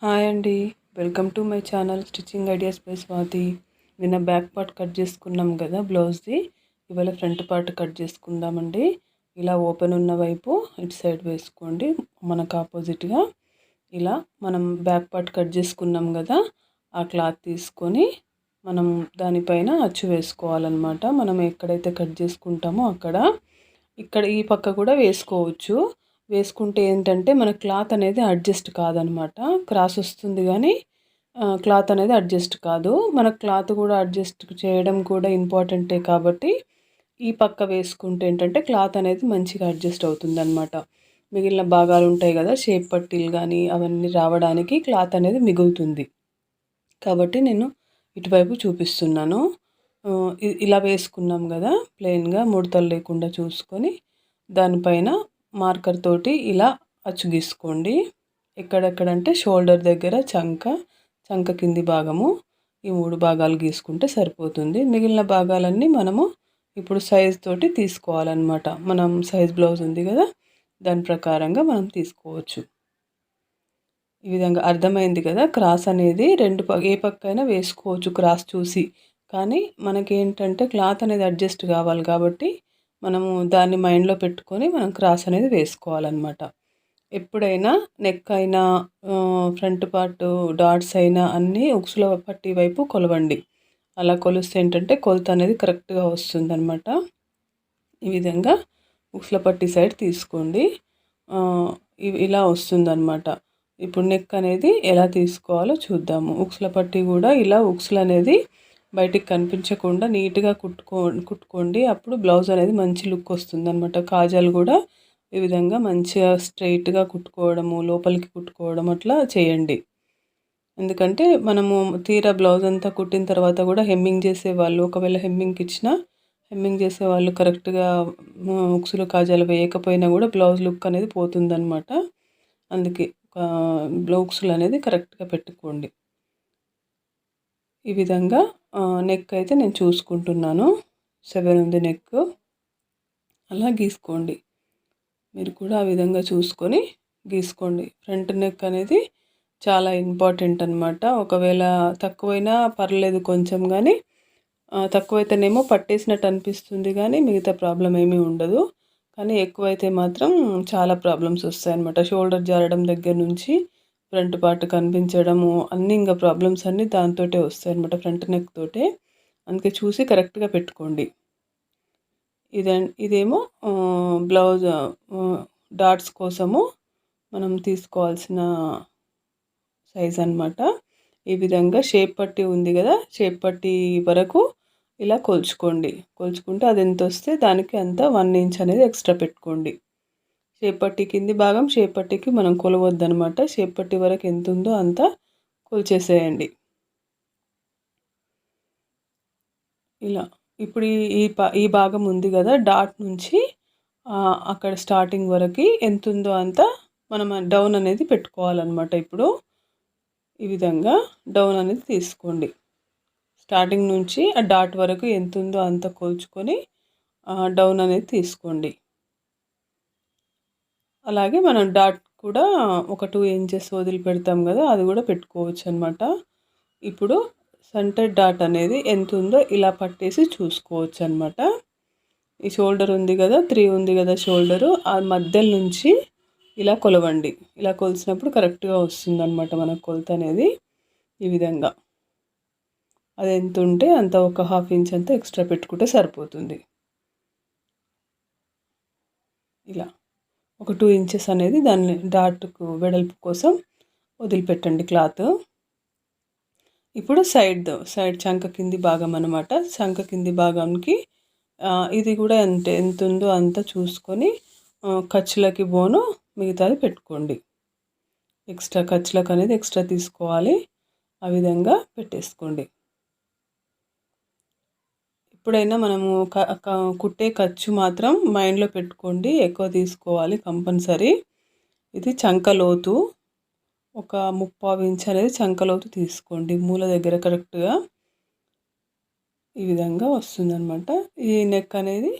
Hi అండి. Welcome to my channel stitching ideas by Swathi. నిన్న back part cut చేసుకున్నాం కదా బ్లౌజ్ది. ఇవాళ ఫ్రంట్ పార్ట్ కట్ చేసుకుందామండి. ఇలా ఓపెన్ ఉన్న వైపు ఇటు సైడ్ వేసుకోండి. మనకు ఆపోజిట్గా ఇలా మనం బ్యాక్ పార్ట్ కట్ చేసుకున్నాం కదా, ఆ క్లాత్ తీసుకొని మనం దానిపైన అచ్చు వేసుకోవాలన్నమాట. మనం ఎక్కడైతే కట్ చేసుకుంటామో అక్కడ ఇక్కడ ఈ పక్క కూడా వేసుకోవచ్చు. వేసుకుంటే ఏంటంటే మన క్లాత్ అనేది అడ్జస్ట్ కాదనమాట. క్రాస్ వస్తుంది కానీ క్లాత్ అనేది అడ్జస్ట్ కాదు. మన క్లాత్ కూడా అడ్జస్ట్ చేయడం కూడా ఇంపార్టెంటే కాబట్టి ఈ పక్క వేసుకుంటే ఏంటంటే క్లాత్ అనేది మంచిగా అడ్జస్ట్ అవుతుందన్నమాట. మిగిలిన భాగాలు ఉంటాయి కదా, షేప్ పట్టీలు కానీ అవన్నీ రావడానికి క్లాత్ అనేది మిగులుతుంది. కాబట్టి నేను ఇటువైపు చూపిస్తున్నాను. ఇలా వేసుకున్నాం కదా, ప్లెయిన్గా ముడతలు లేకుండా చూసుకొని దానిపైన మార్కర్ తోటి ఇలా అచ్చు గీసుకోండి. ఎక్కడెక్కడంటే షోల్డర్ దగ్గర, చంక కింది భాగము, ఈ 3 భాగాలు గీసుకుంటే సరిపోతుంది. మిగిలిన భాగాలన్నీ మనము ఇప్పుడు సైజ్ తోటి తీసుకోవాలన్నమాట. మనం సైజ్ బ్లౌజ్ ఉంది కదా, దాని ప్రకారంగా మనం తీసుకోవచ్చు. ఈ విధంగా అర్థమైంది కదా. క్రాస్ అనేది ఏ పక్కైనా వేసుకోవచ్చు క్రాస్ చూసి. కానీ మనకేంటంటే క్లాత్ అనేది అడ్జస్ట్ కావాలి కాబట్టి మనము దాన్ని మైండ్లో పెట్టుకొని మనం క్రాస్ అనేది వేసుకోవాలన్నమాట. ఎప్పుడైనా నెక్ అయినా ఫ్రంట్ పార్ట్ డాట్స్ అయినా అన్నీ ఉక్సుల పట్టి వైపు కొలవండి. అలా కొలిస్తే ఏంటంటే కొలత అనేది కరెక్ట్గా వస్తుందన్నమాట. ఈ విధంగా ఉక్సుల పట్టి సైడ్ తీసుకోండి. ఇలా వస్తుందన్నమాట. ఇప్పుడు నెక్ అనేది ఎలా తీసుకోవాలో చూద్దాము. ఉక్సుల పట్టి కూడా ఇలా ఉక్సులు అనేది బయటికి కనిపించకుండా నీట్గా కుట్టుకోండి. అప్పుడు బ్లౌజ్ అనేది మంచి లుక్ వస్తుందన్నమాట. కాజాలు కూడా ఈ విధంగా మంచిగా స్ట్రైట్గా కుట్టుకోవడము, లోపలికి కుట్టుకోవడం అట్లా చేయండి. ఎందుకంటే మనము తీరా బ్లౌజ్ అంతా కుట్టిన తర్వాత కూడా హెమ్మింగ్ చేసేవాళ్ళు, ఒకవేళ హెమ్మింగ్ చేసేవాళ్ళు కరెక్ట్గా ఉక్సులు కాజాలు వేయకపోయినా కూడా బ్లౌజ్ లుక్ అనేది పోతుందన్నమాట. అందుకే ఉక్సులు అనేది కరెక్ట్గా పెట్టుకోండి. ఈ విధంగా నెక్ అయితే నేను చూసుకుంటున్నాను. 7 ఉంది నెక్. అలా గీసుకోండి. మీరు కూడా ఆ విధంగా చూసుకొని గీసుకోండి. ఫ్రంట్ నెక్ అనేది చాలా ఇంపార్టెంట్ అనమాట. ఒకవేళ తక్కువైనా పర్లేదు కొంచెం, కానీ తక్కువైతేనేమో పట్టేసినట్టు అనిపిస్తుంది కానీ మిగతా ప్రాబ్లం ఏమీ ఉండదు. కానీ ఎక్కువైతే మాత్రం చాలా ప్రాబ్లమ్స్ వస్తాయన్నమాట. షోల్డర్ జారడం దగ్గర నుంచి ఫ్రంట్ పార్ట్ కనిపించడము అన్నీ ఇంకా ప్రాబ్లమ్స్ అన్నీ దాంతోటే వస్తాయన్నమాట, ఫ్రంట్ నెక్ తోటే. అందుకే చూసి కరెక్ట్గా పెట్టుకోండి. ఇదేమో బ్లౌజ్ డాట్స్ కోసము మనం తీసుకోవాల్సిన సైజ్ అన్నమాట. ఈ విధంగా షేప్ పట్టీ ఉంది కదా, షేప్ పట్టీ వరకు ఇలా కొలుచుకుంటే అది ఎంత వస్తే దానికి అంత 1 ఇంచ్ అనేది ఎక్స్ట్రా పెట్టుకోండి. షేప్ పట్టీ కింది భాగం షేప్ పట్టీకి మనం కొలవద్దనమాట. షేప్ పట్టీ వరకు ఎంత ఉందో అంత కొలిచేసేయండి. ఇలా ఇప్పుడు ఈ భాగం ఉంది కదా, డాట్ నుంచి అక్కడ స్టార్టింగ్ వరకు ఎంత ఉందో అంత మనం డౌన్ అనేది పెట్టుకోవాలన్నమాట. ఇప్పుడు ఈ విధంగా డౌన్ అనేది తీసుకోండి. స్టార్టింగ్ నుంచి ఆ డాట్ వరకు ఎంత ఉందో అంత కొలుచుకొని డౌన్ అనేది తీసుకోండి. అలాగే మనం డాట్ కూడా ఒక 2 ఇంచెస్ వదిలిపెడతాం కదా, అది కూడా పెట్టుకోవచ్చు అనమాట. ఇప్పుడు సెంటర్ డాట్ అనేది ఎంత ఉందో ఇలా పట్టేసి చూసుకోవచ్చు అనమాట. ఈ షోల్డర్ ఉంది కదా, 3 ఉంది కదా షోల్డరు, ఆ మధ్యలో నుంచి ఇలా కొలవండి. ఇలా కొలిసినప్పుడు కరెక్ట్గా వస్తుందన్నమాట మనకు కొలత అనేది. ఈ విధంగా అది ఎంత ఉంటే అంత ఒక 1/2 ఇంచ్ అంతా ఎక్స్ట్రా పెట్టుకుంటే సరిపోతుంది. ఇలా ఒక 2 ఇంచెస్ అనేది దాన్ని డాట్కు వెడల్పు కోసం వదిలిపెట్టండి క్లాత్. ఇప్పుడు సైడ్ చంక కింది భాగం అన్నమాట. చంక కింది భాగానికి ఇది కూడా ఎంత ఉందో అంత చూసుకొని ఖర్చులకి బోను మిగతాది పెట్టుకోండి. ఖర్చులకు అనేది ఎక్స్ట్రా తీసుకోవాలి. ఆ విధంగా పెట్టేసుకోండి. ఎప్పుడైనా మనము కుట్టే ఖర్చు మాత్రం మైండ్లో పెట్టుకోండి, ఎక్కువ తీసుకోవాలి కంపల్సరీ. ఇది చంక లోతు ఒక 3/4 ఇంచ్ అనేది చంక లోతు తీసుకోండి. మూల దగ్గర కరెక్ట్గా ఈ విధంగా వస్తుందన్నమాట. ఈ నెక్ అనేది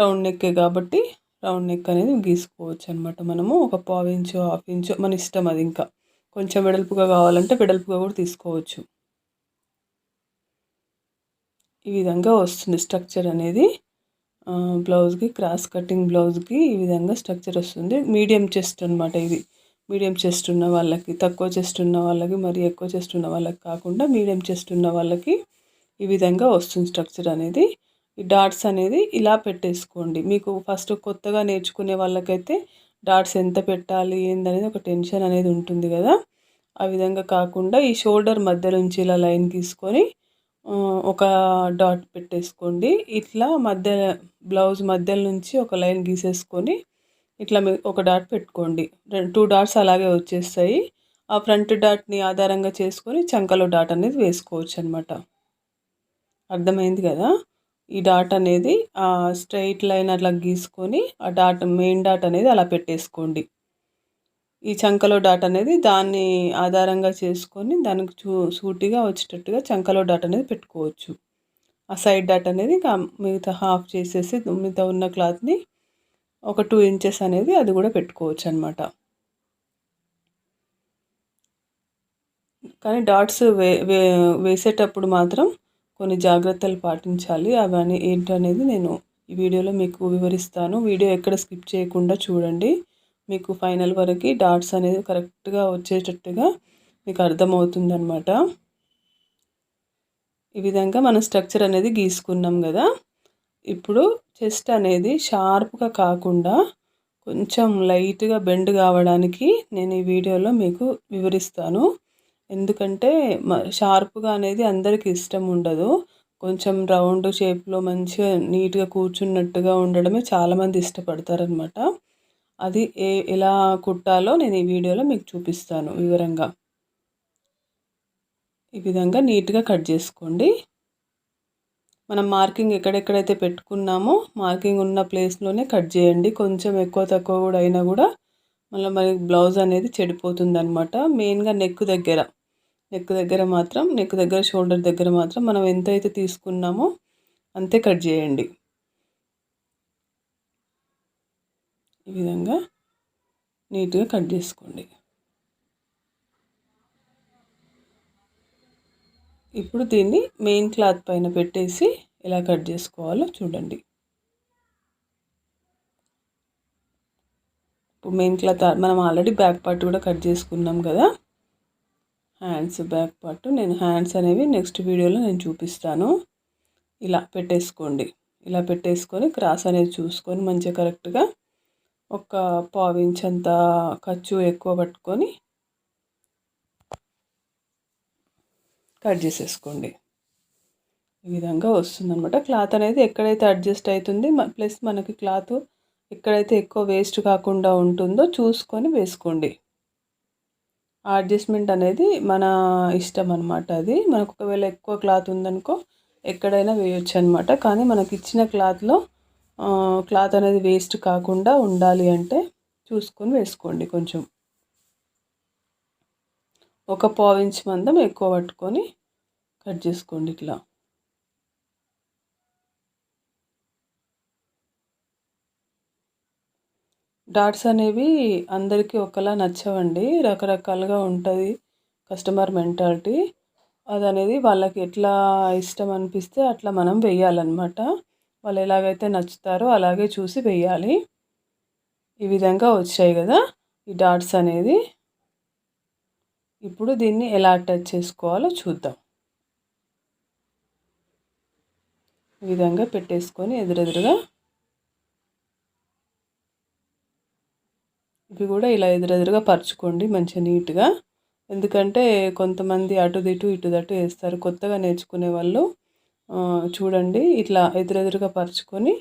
రౌండ్ నెక్కే కాబట్టి రౌండ్ నెక్ అనేది గీసుకోవచ్చు అనమాట. మనము ఒక 1/4 ఇంచు 1/2 ఇంచు మన ఇష్టం, అది ఇంకా కొంచెం వెడల్పుగా కావాలంటే వెడల్పుగా కూడా తీసుకోవచ్చు. ఈ విధంగా వస్తుంది స్ట్రక్చర్ అనేది. బ్లౌజ్కి క్రాస్ కటింగ్ బ్లౌజ్కి ఈ విధంగా స్ట్రక్చర్ వస్తుంది. మీడియం చెస్ట్ అనమాట ఇది. మీడియం చెస్ట్ ఉన్న వాళ్ళకి, తక్కువ చెస్ట్ ఉన్న వాళ్ళకి, మరి ఎక్కువ చెస్ట్ ఉన్న వాళ్ళకి కాకుండా మీడియం చెస్ట్ ఉన్న వాళ్ళకి ఈ విధంగా వస్తుంది స్ట్రక్చర్ అనేది. ఈ డాట్స్ అనేది ఇలా పెట్టేసుకోండి. మీకు ఫస్ట్ కొత్తగా నేర్చుకునే వాళ్ళకైతే డాట్స్ ఎంత పెట్టాలి ఏందనేది ఒక టెన్షన్ అనేది ఉంటుంది కదా. ఆ విధంగా కాకుండా ఈ షోల్డర్ మధ్య నుంచి ఇలా లైన్ తీసుకొని ఒక డాట్ పెట్టేసుకోండి. ఇట్లా బ్లౌజ్ మధ్యలో నుంచి ఒక లైన్ గీసేసుకొని ఇట్లా ఒక డాట్ పెట్టుకోండి. 2 డాట్స్ అలాగే వచ్చేస్తాయి. ఆ ఫ్రంట్ డాట్ని ఆధారంగా చేసుకొని చంకలో డాట్ అనేది వేసుకోవచ్చు అనమాట. అర్థమైంది కదా. ఈ డాట్ అనేది స్ట్రైట్ లైన్ అట్లా గీసుకొని ఆ డాట్ మెయిన్ డాట్ అనేది అలా పెట్టేసుకోండి. ఈ చంకలో డాట్ అనేది దాన్ని ఆధారంగా చేసుకొని దానికి సూటిగా వచ్చేటట్టుగా చంకలో డాట్ అనేది పెట్టుకోవచ్చు. ఆ సైడ్ డాట్ అనేది మిగతా హాఫ్ చేసేసి మిగతా ఉన్న క్లాత్ని ఒక 2 ఇంచెస్ అనేది అది కూడా పెట్టుకోవచ్చు అనమాట. కానీ డాట్స్ వేసేటప్పుడు మాత్రం కొన్ని జాగ్రత్తలు పాటించాలి. అవన్నీ ఏంటనేది నేను ఈ వీడియోలో మీకు వివరిస్తాను. వీడియో ఎక్కడ స్కిప్ చేయకుండా చూడండి. మీకు ఫైనల్ వరకు డాట్స్ అనేది కరెక్ట్గా వచ్చేటట్టుగా మీకు అర్థమవుతుందన్నమాట. ఈ విధంగా మనం స్ట్రక్చర్ అనేది గీసుకున్నాం కదా. ఇప్పుడు చెస్ట్ అనేది షార్ప్గా కాకుండా కొంచెం లైట్గా బెండ్ కావడానికి నేను ఈ వీడియోలో మీకు వివరిస్తాను. ఎందుకంటే షార్ప్గా అనేది అందరికీ ఇష్టం ఉండదు. కొంచెం రౌండ్ షేప్లో మంచిగా నీట్గా కూర్చున్నట్టుగా ఉండడమే చాలామంది ఇష్టపడతారనమాట. అది ఎలా కుట్టాలో నేను ఈ వీడియోలో మీకు చూపిస్తాను వివరంగా. ఈ విధంగా నీట్గా కట్ చేసుకోండి. మనం మార్కింగ్ ఎక్కడెక్కడైతే పెట్టుకున్నామో మార్కింగ్ ఉన్న ప్లేస్లోనే కట్ చేయండి. కొంచెం ఎక్కువ తక్కువ కూడా అయినా కూడా మళ్ళీ మరి బ్లౌజ్ అనేది చెడిపోతుంది అనమాట. మెయిన్గా నెక్ దగ్గర షోల్డర్ దగ్గర మాత్రం మనం ఎంతైతే తీసుకున్నామో అంతే కట్ చేయండి. ఈ విధంగా నీట్గా కట్ చేసుకోండి. ఇప్పుడు దీన్ని మెయిన్ క్లాత్ పైన పెట్టేసి ఎలా కట్ చేసుకోవాలో చూడండి. ఇప్పుడు మెయిన్ క్లాత్ మనం ఆల్రెడీ బ్యాక్ పార్ట్ కూడా కట్ చేసుకున్నాం కదా. హ్యాండ్స్ బ్యాక్ పార్ట్ నేను హ్యాండ్స్ అనేవి నెక్స్ట్ వీడియోలో నేను చూపిస్తాను. ఇలా పెట్టేసుకోండి. ఇలా పెట్టేసుకొని క్రాస్ అనేది చూసుకొని మంచిగా కరెక్ట్గా ఒక 1/2 ఇంచ్ అంత ఖర్చు ఎక్కువ పట్టుకొని కట్ చేసేసుకోండి. ఈ విధంగా వస్తుందన్నమాట. క్లాత్ అనేది ఎక్కడైతే అడ్జస్ట్ అవుతుంది ప్లస్ మనకి క్లాత్ ఎక్కడైతే ఎక్కువ వేస్ట్ కాకుండా ఉంటుందో చూసుకొని వేసుకోండి. ఆ అడ్జస్ట్మెంట్ అనేది మన ఇష్టం అనమాట. అది మనకు ఒకవేళ ఎక్కువ క్లాత్ ఉందనుకో ఎక్కడైనా వేయొచ్చు అనమాట. కానీ మనకి ఇచ్చిన క్లాత్ అనేది వేస్ట్ కాకుండా ఉండాలి అంటే చూసుకొని వేసుకోండి. కొంచెం ఒక 1/2 ఇంచ్ మందం ఎక్కువ పట్టుకొని కట్ చేసుకోండి. ఇట్లా డాట్స్ అనేవి అందరికీ ఒకలా నచ్చవండి. రకరకాలుగా ఉంటుంది కస్టమర్ మెంటాలిటీ. అది అనేది వాళ్ళకి ఎట్లా ఇష్టం అనిపిస్తే అట్లా మనం వేయాలన్నమాట. వాళ్ళు ఎలాగైతే నచ్చుతారో అలాగే చూసి వేయాలి. ఈ విధంగా వచ్చాయి కదా ఈ డాట్స్ అనేది. ఇప్పుడు దీన్ని ఎలా అటాచ్ చేసుకోవాలో చూద్దాం. ఈ విధంగా పెట్టేసుకొని ఎదురెదురుగా ఇవి కూడా ఇలా ఎదురెదురుగా పరుచుకోండి మంచిగా నీట్గా. ఎందుకంటే కొంతమంది అటుదిటు ఇటుదటు వేస్తారు. కొత్తగా నేర్చుకునే వాళ్ళు చూడండి ఇట్లా ఎదురెదురుగా పరుచుకొని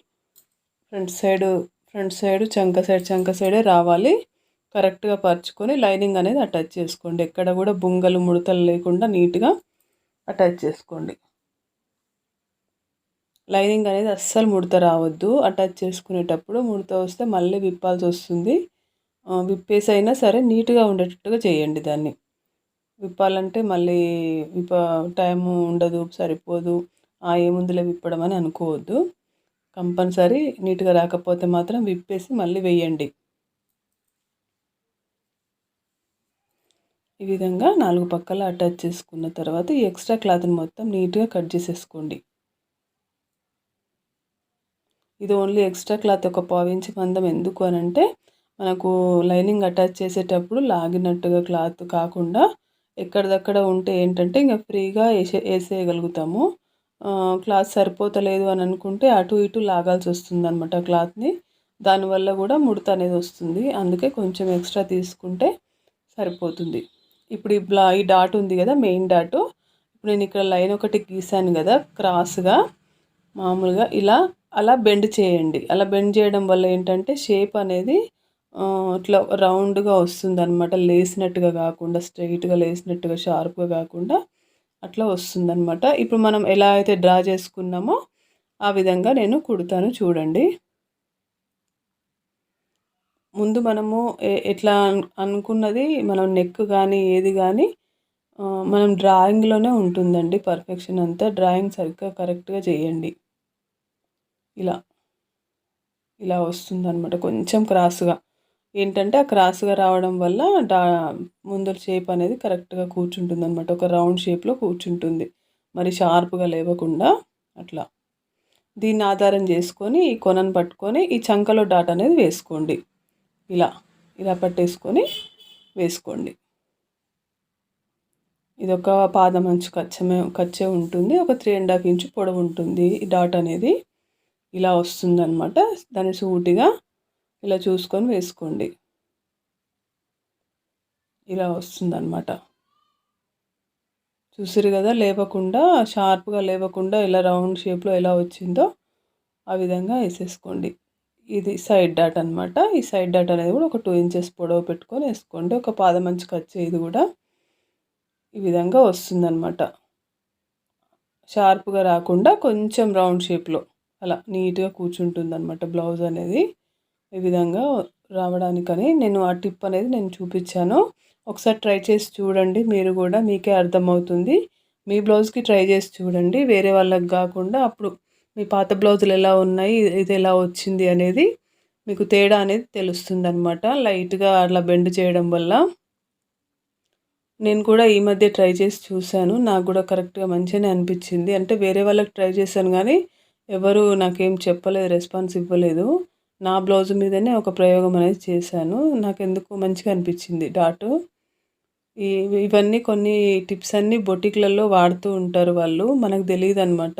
ఫ్రంట్ సైడ్ చంక సైడే రావాలి. కరెక్ట్గా పరుచుకొని లైనింగ్ అనేది అటాచ్ చేసుకోండి. ఎక్కడ కూడా బుంగలు ముడతలు లేకుండా నీట్గా అటాచ్ చేసుకోండి. లైనింగ్ అనేది అస్సలు ముడత రావద్దు. అటాచ్ చేసుకునేటప్పుడు ముడత వస్తే మళ్ళీ విప్పాల్సి వస్తుంది. విప్పేసి అయినా సరే నీట్గా ఉండేటట్టుగా చేయండి. దాన్ని విప్పాలంటే మళ్ళీ టైము ఉండదు, సరిపోదు, ఏముందులే విప్పడం అని అనుకోవద్దు. కంపల్సరీ నీట్గా రాకపోతే మాత్రం విప్పేసి మళ్ళీ వేయండి. ఈ విధంగా 4 పక్కల అటాచ్ చేసుకున్న తర్వాత ఈ ఎక్స్ట్రా క్లాత్ని మొత్తం నీట్గా కట్ చేసేసుకోండి. ఇది ఓన్లీ ఎక్స్ట్రా క్లాత్ ఒక పావించి మందం ఎందుకు అనంటే మనకు లైనింగ్ అటాచ్ చేసేటప్పుడు లాగినట్టుగా క్లాత్ కాకుండా ఎక్కడిదక్కడ ఉంటే ఏంటంటే ఇంకా ఫ్రీగా వేసేయగలుగుతాము. క్లాత్ సరిపోతలేదు అని అనుకుంటే అటు ఇటు లాగాల్సి వస్తుందన్నమాట క్లాత్ని. దానివల్ల కూడా ముడత అనేది వస్తుంది. అందుకే కొంచెం ఎక్స్ట్రా తీసుకుంటే సరిపోతుంది. ఇప్పుడు ఈ డాట్ ఉంది కదా, మెయిన్ డాటు. ఇప్పుడు నేను ఇక్కడ లైన్ ఒకటి గీసాను కదా క్రాస్గా, మామూలుగా అలా బెండ్ చేయండి. అలా బెండ్ చేయడం వల్ల ఏంటంటే షేప్ అనేది ఇట్లా రౌండ్గా వస్తుంది అనమాట. లేసినట్టుగా కాకుండా, స్ట్రైట్గా లేసినట్టుగా షార్ప్గా కాకుండా అట్లా వస్తుందన్నమాట. ఇప్పుడు మనం ఎలా అయితే డ్రా చేసుకున్నామో ఆ విధంగా నేను కుడతాను చూడండి. ముందు మనము ఎట్లా అనుకున్నది మనం నెక్ కానీ ఏది కానీ మనం డ్రాయింగ్లోనే ఉంటుందండి పర్ఫెక్షన్ అంతా. డ్రాయింగ్ సరిగ్గా కరెక్ట్గా చేయండి. ఇలా వస్తుందన్నమాట. కొంచెం క్రాస్గా ఏంటంటే ఆ క్రాస్గా రావడం వల్ల ముందర షేప్ అనేది కరెక్ట్గా కూర్చుంటుందన్నమాట. ఒక రౌండ్ షేప్లో కూర్చుంటుంది, మరి షార్ప్గా లేవకుండా. అట్లా దీన్ని ఆధారం చేసుకొని ఈ కొనను పట్టుకొని ఈ చంకలో డాట్ అనేది వేసుకోండి. ఇలా పట్టేసుకొని వేసుకోండి. ఇది ఒక పాదమంచు కచ్చే ఉంటుంది. ఒక 3.5 ఇంచు పొడవు ఉంటుంది ఈ డాట్ అనేది. ఇలా వస్తుందన్నమాట. దాన్ని సూటిగా ఇలా చూసుకొని వేసుకోండి. ఇలా వస్తుందన్నమాట. చూసిరు కదా, లేవకుండా షార్ప్గా లేవకుండా ఇలా రౌండ్ షేప్లో ఎలా వచ్చిందో ఆ విధంగా వేసేసుకోండి. ఇది సైడ్ డాట్ అనమాట. ఈ సైడ్ డాట్ అనేది కూడా ఒక 2 ఇంచెస్ పొడవు పెట్టుకొని వేసుకోండి. ఒక పాదమంచుకు వచ్చే ఇది కూడా ఈ విధంగా వస్తుందన్నమాట. షార్ప్గా రాకుండా కొంచెం రౌండ్ షేప్లో అలా నీట్గా కూర్చుంటుందన్నమాట బ్లౌజ్ అనేది. ఈ విధంగా రావడానికని నేను ఆ టిప్ అనేది నేను చూపించాను. ఒకసారి ట్రై చేసి చూడండి, మీరు కూడా మీకే అర్థమవుతుంది. మీ బ్లౌజ్కి ట్రై చేసి చూడండి, వేరే వాళ్ళకి కాకుండా. అప్పుడు మీ పాత బ్లౌజులు ఎలా ఉన్నాయి, ఇది ఎలా వచ్చింది అనేది మీకు తేడా అనేది తెలుస్తుంది అనమాట. లైట్గా అట్లా బెండ్ చేయడం వల్ల. నేను కూడా ఈ మధ్య ట్రై చేసి చూశాను. నాకు కూడా కరెక్ట్గా మంచిగానే అనిపించింది. అంటే వేరే వాళ్ళకి ట్రై చేశాను కానీ ఎవరు నాకేం చెప్పలేదు, రెస్పాన్స్ ఇవ్వలేదు. నా బ్లౌజ్ మీదనే ఒక ప్రయోగం అనేది చేశాను. నాకెందుకు మంచిగా అనిపించింది డాటు. ఇవన్నీ కొన్ని టిప్స్ అన్నీ బొటిక్లలో వాడుతూ ఉంటారు వాళ్ళు, మనకు తెలియదు అనమాట.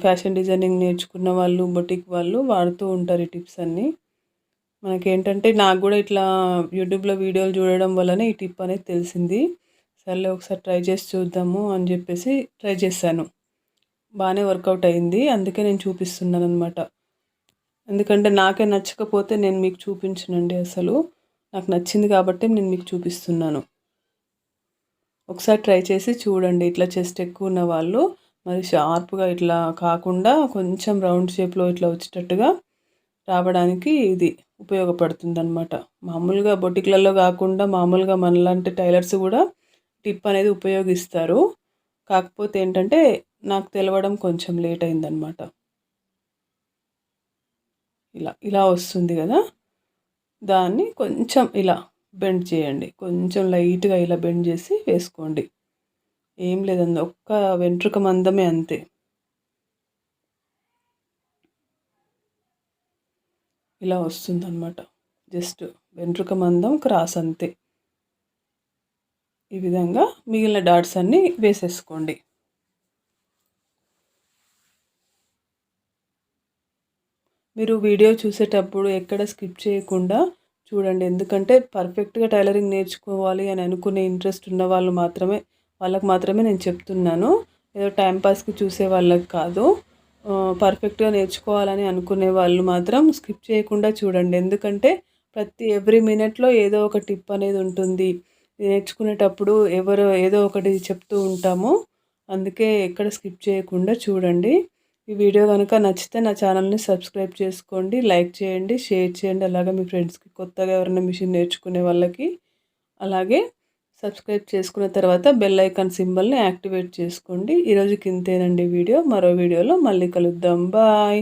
ఫ్యాషన్ డిజైనింగ్ నేర్చుకున్న వాళ్ళు, బొటిక్ వాళ్ళు వాడుతూ ఉంటారు ఈ టిప్స్ అన్నీ. మనకేంటంటే నాకు కూడా ఇట్లా యూట్యూబ్లో వీడియోలు చూడడం వల్లనే ఈ టిప్ అనేది తెలిసింది. సర్లే ఒకసారి ట్రై చేసి చూద్దాము అని చెప్పేసి ట్రై చేశాను. బాగానే వర్కౌట్ అయింది. అందుకే నేను చూపిస్తున్నాను అనమాట. ఎందుకంటే నాకే నచ్చకపోతే నేను మీకు చూపించనండి అసలు. నాకు నచ్చింది కాబట్టి నేను మీకు చూపిస్తున్నాను. ఒకసారి ట్రై చేసి చూడండి. ఇట్లా చెస్ట్ ఎక్కువ ఉన్న వాళ్ళు మరి షార్ప్గా ఇట్లా కాకుండా కొంచెం రౌండ్ షేప్లో ఇట్లా వచ్చేటట్టుగా రావడానికి ఇది ఉపయోగపడుతుంది అనమాట. మామూలుగా బొటిక్లలో కాకుండా మామూలుగా మనలాంటి టైలర్స్ కూడా టిప్ అనేది ఉపయోగిస్తారు. కాకపోతే ఏంటంటే నాకు తెలవడం కొంచెం లేట్ అయిందనమాట. ఇలా వస్తుంది కదా, దాన్ని కొంచెం ఇలా బెండ్ చేయండి. కొంచెం లైట్గా ఇలా బెండ్ చేసి వేసుకోండి. ఏం లేదండి, ఒక్క వెంట్రుక మందమే అంతే. ఇలా వస్తుందన్నమాట. జస్ట్ వెంట్రుక మందం క్రాస్ అంతే. ఈ విధంగా మిగిలిన డాట్స్ అన్నీ వేసేసుకోండి. మీరు వీడియో చూసేటప్పుడు ఎక్కడ స్కిప్ చేయకుండా చూడండి. ఎందుకంటే పర్ఫెక్ట్గా టైలరింగ్ నేర్చుకోవాలి అని అనుకునే ఇంట్రెస్ట్ ఉన్న వాళ్ళకి మాత్రమే నేను చెప్తున్నాను. ఏదో టైంపాస్కి చూసే వాళ్ళకి కాదు. పర్ఫెక్ట్గా నేర్చుకోవాలని అనుకునే వాళ్ళు మాత్రం స్కిప్ చేయకుండా చూడండి. ఎందుకంటే ఎవ్రీ మినిట్లో ఏదో ఒక టిప్ అనేది ఉంటుంది. నేర్చుకునేటప్పుడు ఏదో ఒకటి చెప్తూ ఉంటాము. అందుకే ఎక్కడ స్కిప్ చేయకుండా చూడండి. ఈ వీడియో కనుక నచ్చితే నా ఛానల్ని సబ్స్క్రైబ్ చేసుకోండి, లైక్ చేయండి, షేర్ చేయండి. అలాగే మీ ఫ్రెండ్స్కి, కొత్తగా ఎవరైనా మిషన్ నేర్చుకునే వాళ్ళకి. అలాగే సబ్స్క్రైబ్ చేసుకున్న తర్వాత బెల్ ఐకాన్ సింబల్ని యాక్టివేట్ చేసుకోండి. ఈరోజుకి ఇంతేనండి వీడియో. మరో వీడియోలో మళ్ళీ కలుద్దాం. బాయ్.